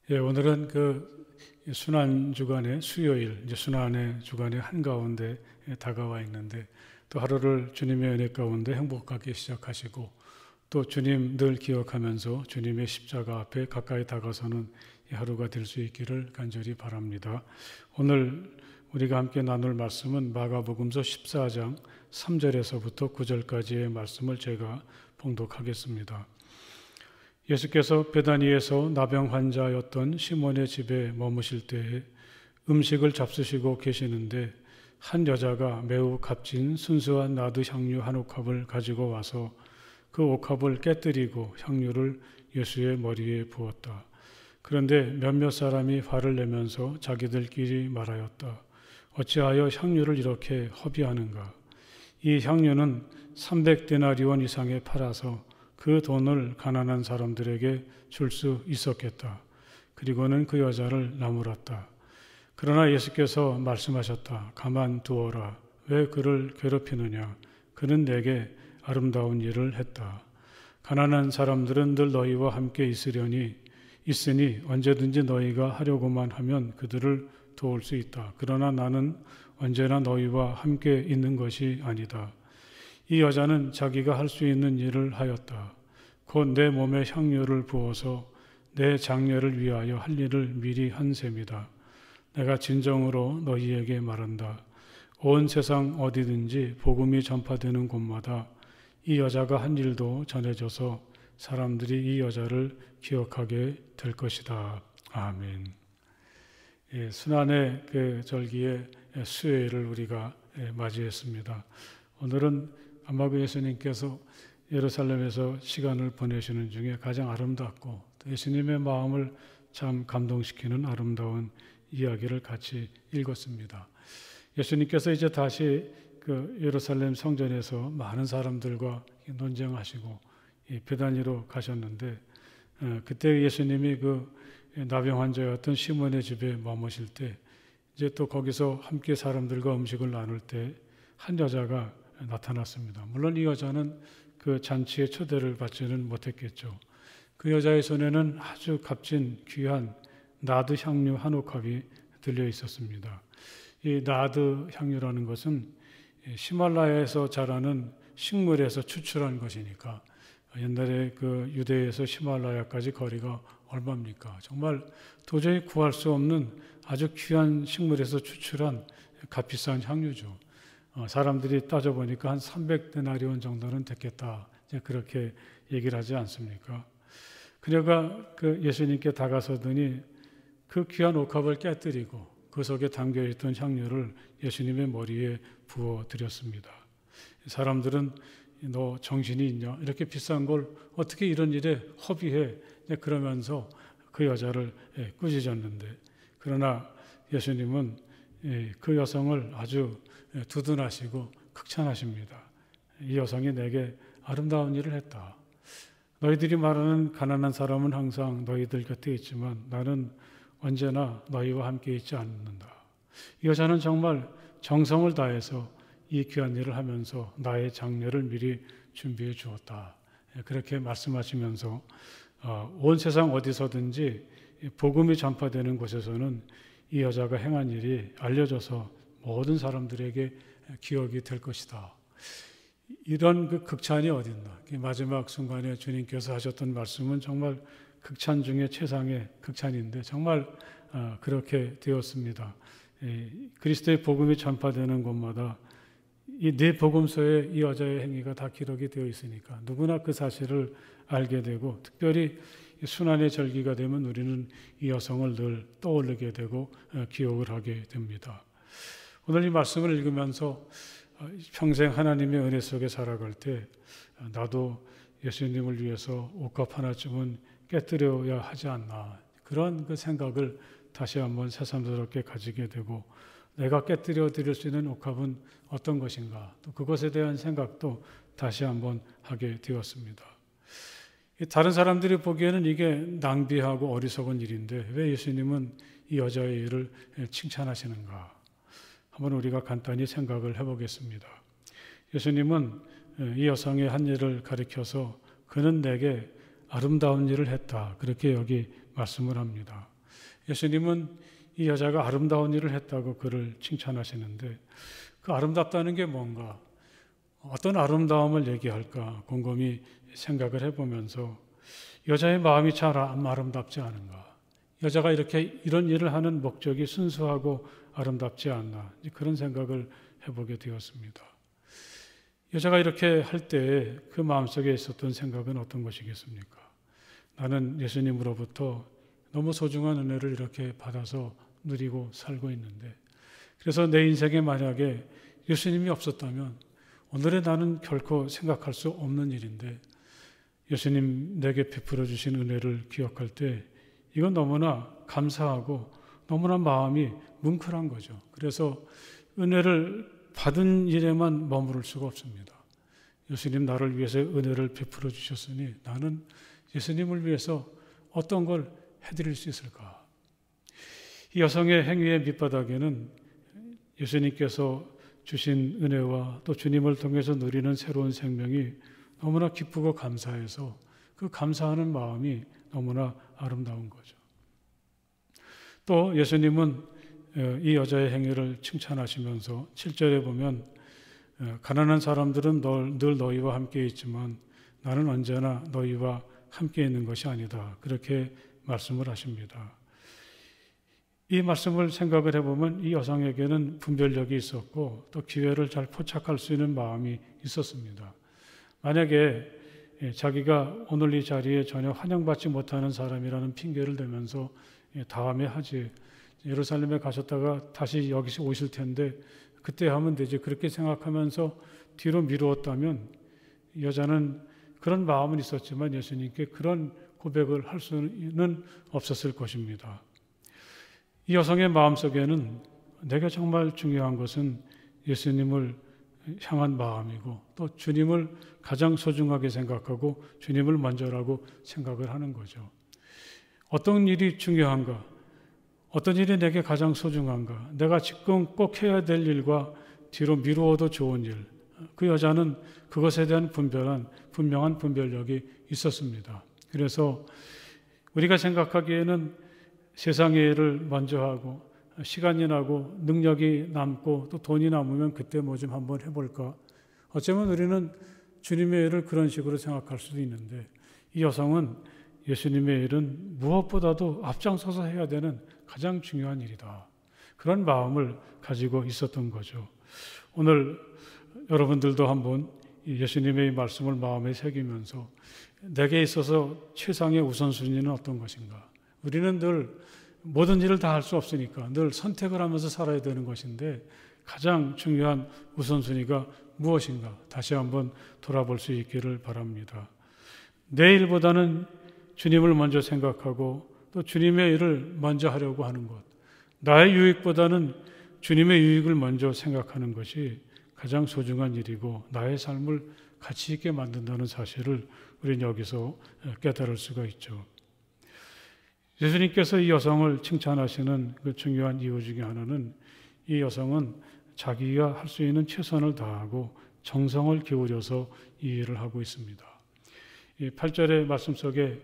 예, 오늘은 그 순환 주간의 수요일, 이제 순환의 주간의 한가운데 다가와 있는데 또 하루를 주님의 은혜 가운데 행복하게 시작하시고 또 주님 늘 기억하면서 주님의 십자가 앞에 가까이 다가서는 이 하루가 될 수 있기를 간절히 바랍니다. 오늘 우리가 함께 나눌 말씀은 마가복음서 14장 3절에서부터 9절까지의 말씀을 제가 봉독하겠습니다. 예수께서 베다니에서 나병 환자였던 시몬의 집에 머무실 때에 음식을 잡수시고 계시는데 한 여자가 매우 값진 순수한 나드 향유 한 옥합을 가지고 와서 그 옥합을 깨뜨리고 향유를 예수의 머리에 부었다. 그런데 몇몇 사람이 화를 내면서 자기들끼리 말하였다. 어찌하여 향유를 이렇게 허비하는가? 이 향유는 300데나리온 이상에 팔아서 그 돈을 가난한 사람들에게 줄 수 있었겠다. 그리고는 그 여자를 나무랐다. 그러나 예수께서 말씀하셨다. 가만두어라. 왜 그를 괴롭히느냐? 그는 내게 아름다운 일을 했다. 가난한 사람들은 늘 너희와 함께 있으니 언제든지 너희가 하려고만 하면 그들을 도울 수 있다. 그러나 나는 언제나 너희와 함께 있는 것이 아니다. 이 여자는 자기가 할 수 있는 일을 하였다. 곧 내 몸에 향유를 부어서 내 장례를 위하여 할 일을 미리 한 셈이다. 내가 진정으로 너희에게 말한다. 온 세상 어디든지 복음이 전파되는 곳마다 이 여자가 한 일도 전해져서 사람들이 이 여자를 기억하게 될 것이다. 아멘. 예, 순환의 그 절기의 수요일을 우리가 맞이했습니다. 오늘은 아마 그 예수님께서 예루살렘에서 시간을 보내시는 중에 가장 아름답고 예수님의 마음을 참 감동시키는 아름다운 이야기를 같이 읽었습니다. 예수님께서 이제 다시 그 예루살렘 성전에서 많은 사람들과 논쟁하시고 베다니로 가셨는데 그때 예수님이 그 나병 환자였던 시몬의 집에 머무실 때 이제 또 거기서 함께 사람들과 음식을 나눌 때 한 여자가 나타났습니다. 물론 이 여자는 그 잔치에 초대를 받지는 못했겠죠. 그 여자의 손에는 아주 값진 귀한 나드 향유 한 옥합이 들려 있었습니다. 이 나드 향유라는 것은 히말라야에서 자라는 식물에서 추출한 것이니까 옛날에 그 유대에서 히말라야까지 거리가 얼마입니까? 정말 도저히 구할 수 없는 아주 귀한 식물에서 추출한 값비싼 향유죠. 사람들이 따져보니까 한 300데나리온 정도는 됐겠다. 그렇게 얘기를 하지 않습니까? 그녀가 그 예수님께 다가서더니 그 귀한 옥합을 깨뜨리고 그 속에 담겨있던 향유를 예수님의 머리에 부어드렸습니다. 사람들은 너 정신이 있냐? 이렇게 비싼 걸 어떻게 이런 일에 허비해? 그러면서 그 여자를 꾸짖었는데 그러나 예수님은 그 여성을 아주 두둔하시고 극찬하십니다. 이 여성이 내게 아름다운 일을 했다. 너희들이 말하는 가난한 사람은 항상 너희들 곁에 있지만 나는 언제나 너희와 함께 있지 않는다. 이 여자는 정말 정성을 다해서 이 귀한 일을 하면서 나의 장례를 미리 준비해 주었다. 그렇게 말씀하시면서 온 세상 어디서든지 복음이 전파되는 곳에서는 이 여자가 행한 일이 알려져서 모든 사람들에게 기억이 될 것이다. 이런 그 극찬이 어딨나. 마지막 순간에 주님께서 하셨던 말씀은 정말 극찬 중에 최상의 극찬인데 정말 그렇게 되었습니다. 그리스도의 복음이 전파되는 곳마다 이 네 복음서에 이 여자의 행위가 다 기록이 되어 있으니까 누구나 그 사실을 알게 되고 특별히 순환의 절기가 되면 우리는 이 여성을 늘 떠올리게 되고 기억을 하게 됩니다. 오늘 이 말씀을 읽으면서 평생 하나님의 은혜 속에 살아갈 때 나도 예수님을 위해서 옥합 하나쯤은 깨뜨려야 하지 않나 그런 그 생각을 다시 한번 새삼스럽게 가지게 되고 내가 깨뜨려 드릴 수 있는 옥합은 어떤 것인가 또 그것에 대한 생각도 다시 한번 하게 되었습니다. 다른 사람들이 보기에는 이게 낭비하고 어리석은 일인데 왜 예수님은 이 여자의 일을 칭찬하시는가? 한번 우리가 간단히 생각을 해보겠습니다. 예수님은 이 여성의 한 일을 가리켜서 그는 내게 아름다운 일을 했다. 그렇게 여기 말씀을 합니다. 예수님은 이 여자가 아름다운 일을 했다고 그를 칭찬하시는데 그 아름답다는 게 뭔가, 어떤 아름다움을 얘기할까 곰곰이 생각을 해보면서 여자의 마음이 참 아름답지 않은가, 여자가 이런 일을 하는 목적이 순수하고 아름답지 않나, 그런 생각을 해보게 되었습니다. 여자가 이렇게 할 때 그 마음속에 있었던 생각은 어떤 것이겠습니까? 나는 예수님으로부터 너무 소중한 은혜를 이렇게 받아서 누리고 살고 있는데, 그래서 내 인생에 만약에 예수님이 없었다면 오늘의 나는 결코 생각할 수 없는 일인데, 예수님 내게 베풀어 주신 은혜를 기억할 때 이건 너무나 감사하고 너무나 마음이 뭉클한 거죠. 그래서 은혜를 받은 일에만 머무를 수가 없습니다. 예수님 나를 위해서 은혜를 베풀어 주셨으니 나는 예수님을 위해서 어떤 걸 해드릴 수 있을까? 이 여성의 행위의 밑바닥에는 예수님께서 주신 은혜와 또 주님을 통해서 누리는 새로운 생명이 너무나 기쁘고 감사해서 그 감사하는 마음이 너무나 아름다운 거죠. 또 예수님은 이 여자의 행위를 칭찬하시면서 7절에 보면 가난한 사람들은 늘 너희와 함께 있지만 나는 언제나 너희와 함께 있는 것이 아니다. 그렇게 말씀을 하십니다. 이 말씀을 생각을 해보면 이 여성에게는 분별력이 있었고 또 기회를 잘 포착할 수 있는 마음이 있었습니다. 만약에 자기가 오늘 이 자리에 전혀 환영받지 못하는 사람이라는 핑계를 대면서 다음에 하지, 예루살렘에 가셨다가 다시 여기 오실 텐데 그때 하면 되지, 그렇게 생각하면서 뒤로 미루었다면 여자는 그런 마음은 있었지만 예수님께 그런 고백을 할 수는 없었을 것입니다. 이 여성의 마음속에는 내가 정말 중요한 것은 예수님을 향한 마음이고 또 주님을 가장 소중하게 생각하고 주님을 먼저라고 생각을 하는 거죠. 어떤 일이 중요한가? 어떤 일이 내게 가장 소중한가? 내가 지금 꼭 해야 될 일과 뒤로 미루어도 좋은 일, 그 여자는 그것에 대한 분명한 분별력이 있었습니다. 그래서 우리가 생각하기에는 세상의 일을 먼저 하고 시간이 나고 능력이 남고 또 돈이 남으면 그때 뭐 좀 한번 해볼까? 어쩌면 우리는 주님의 일을 그런 식으로 생각할 수도 있는데 이 여성은 예수님의 일은 무엇보다도 앞장서서 해야 되는 가장 중요한 일이다. 그런 마음을 가지고 있었던 거죠. 오늘 여러분들도 한번 예수님의 말씀을 마음에 새기면서 내게 있어서 최상의 우선순위는 어떤 것인가? 우리는 늘 모든 일을 다 할 수 없으니까 늘 선택을 하면서 살아야 되는 것인데 가장 중요한 우선순위가 무엇인가? 다시 한번 돌아볼 수 있기를 바랍니다. 내 일보다는 주님을 먼저 생각하고 또 주님의 일을 먼저 하려고 하는 것, 나의 유익보다는 주님의 유익을 먼저 생각하는 것이 가장 소중한 일이고 나의 삶을 가치 있게 만든다는 사실을 우리는 여기서 깨달을 수가 있죠. 예수님께서 이 여성을 칭찬하시는 그 중요한 이유 중에 하나는 이 여성은 자기가 할 수 있는 최선을 다하고 정성을 기울여서 이 일을 하고 있습니다. 이 8절의 말씀 속에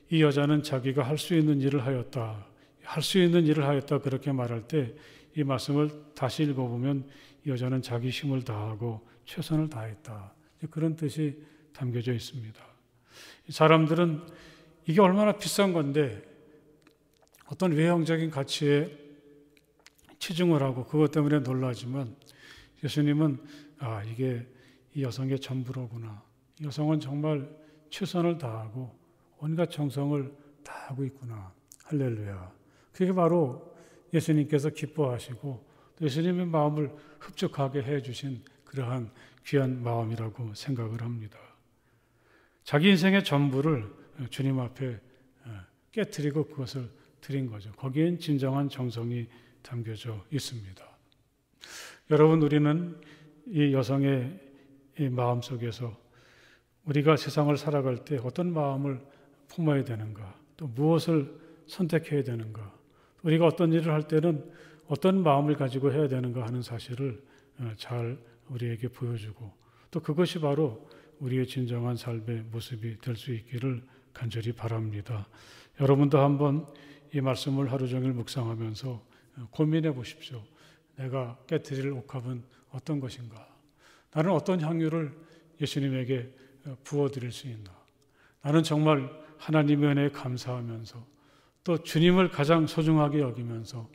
이 여자는 자기가 할 수 있는 일을 하였다. 할 수 있는 일을 하였다 그렇게 말할 때 이 말씀을 다시 읽어보면 이 여자는 자기 힘을 다하고 최선을 다했다. 그런 뜻이 담겨져 있습니다. 사람들은 이게 얼마나 비싼 건데 어떤 외형적인 가치에 치중을 하고 그것 때문에 놀라지만 예수님은 이게 이 여성의 전부로구나. 이 여성은 정말 최선을 다하고 온갖 정성을 다하고 있구나. 할렐루야. 그게 바로 예수님께서 기뻐하시고 예수님의 마음을 흡족하게 해주신 그러한 귀한 마음이라고 생각을 합니다. 자기 인생의 전부를 주님 앞에 깨트리고 그것을 드린 거죠. 거기엔 진정한 정성이 담겨져 있습니다. 여러분, 우리는 이 여성의 이 마음 속에서 우리가 세상을 살아갈 때 어떤 마음을 품어야 되는가, 또 무엇을 선택해야 되는가, 우리가 어떤 일을 할 때는 어떤 마음을 가지고 해야 되는가 하는 사실을 잘 우리에게 보여주고 또 그것이 바로 우리의 진정한 삶의 모습이 될 수 있기를 간절히 바랍니다. 여러분도 한번 이 말씀을 하루 종일 묵상하면서 고민해 보십시오. 내가 깨트릴 옥합은 어떤 것인가? 나는 어떤 향유를 예수님에게 부어드릴 수 있나? 나는 정말 하나님의 은혜에 감사하면서 또 주님을 가장 소중하게 여기면서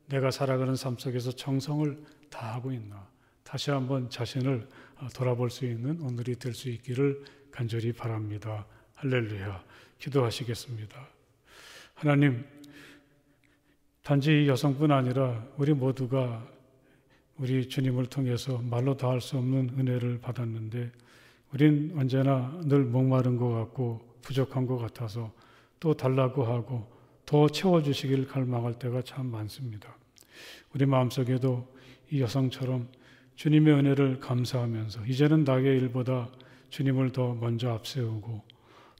내가 살아가는 삶 속에서 정성을 다하고 있나? 다시 한번 자신을 돌아볼 수 있는 오늘이 될 수 있기를 간절히 바랍니다. 할렐루야. 기도하시겠습니다. 하나님, 단지 이 여성뿐 아니라 우리 모두가 우리 주님을 통해서 말로 다 할 수 없는 은혜를 받았는데 우린 언제나 늘 목마른 것 같고 부족한 것 같아서 또 달라고 하고 더 채워주시길 갈망할 때가 참 많습니다. 우리 마음속에도 이 여성처럼 주님의 은혜를 감사하면서 이제는 나의 일보다 주님을 더 먼저 앞세우고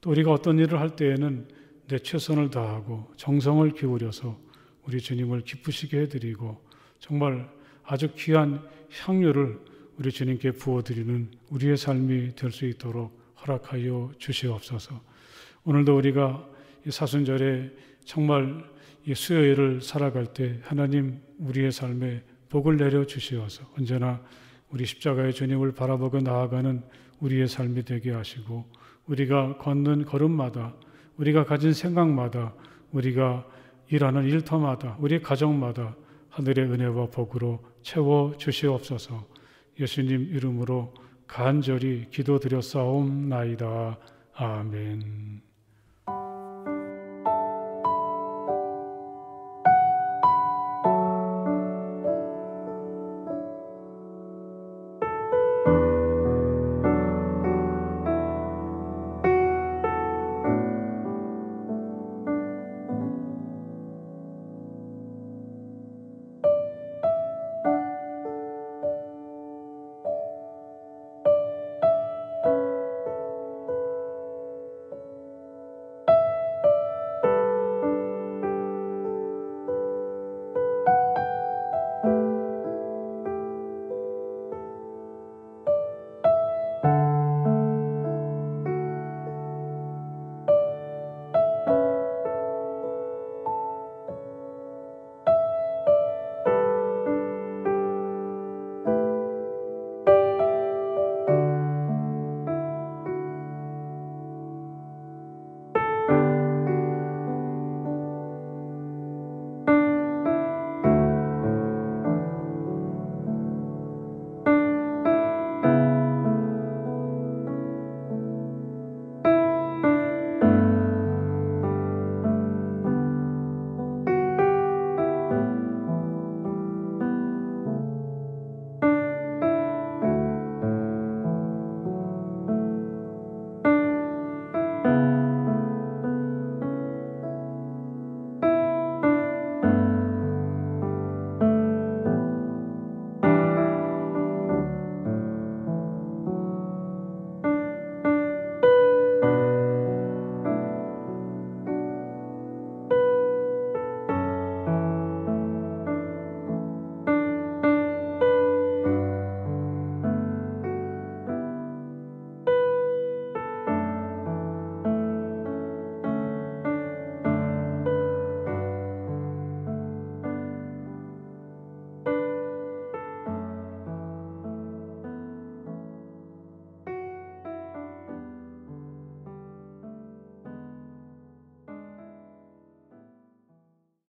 또 우리가 어떤 일을 할 때에는 내 최선을 다하고 정성을 기울여서 우리 주님을 기쁘시게 해드리고 정말 아주 귀한 향유를 우리 주님께 부어드리는 우리의 삶이 될 수 있도록 허락하여 주시옵소서. 오늘도 우리가 이 사순절에 정말 이 수요일을 살아갈 때 하나님 우리의 삶에 복을 내려 주시어서 언제나 우리 십자가의 주님을 바라보고 나아가는 우리의 삶이 되게 하시고 우리가 걷는 걸음마다 우리가 가진 생각마다 우리가 일하는 일터마다 우리 가정마다 하늘의 은혜와 복으로 채워 주시옵소서. 예수님 이름으로 간절히 기도드렸사옵나이다. 아멘.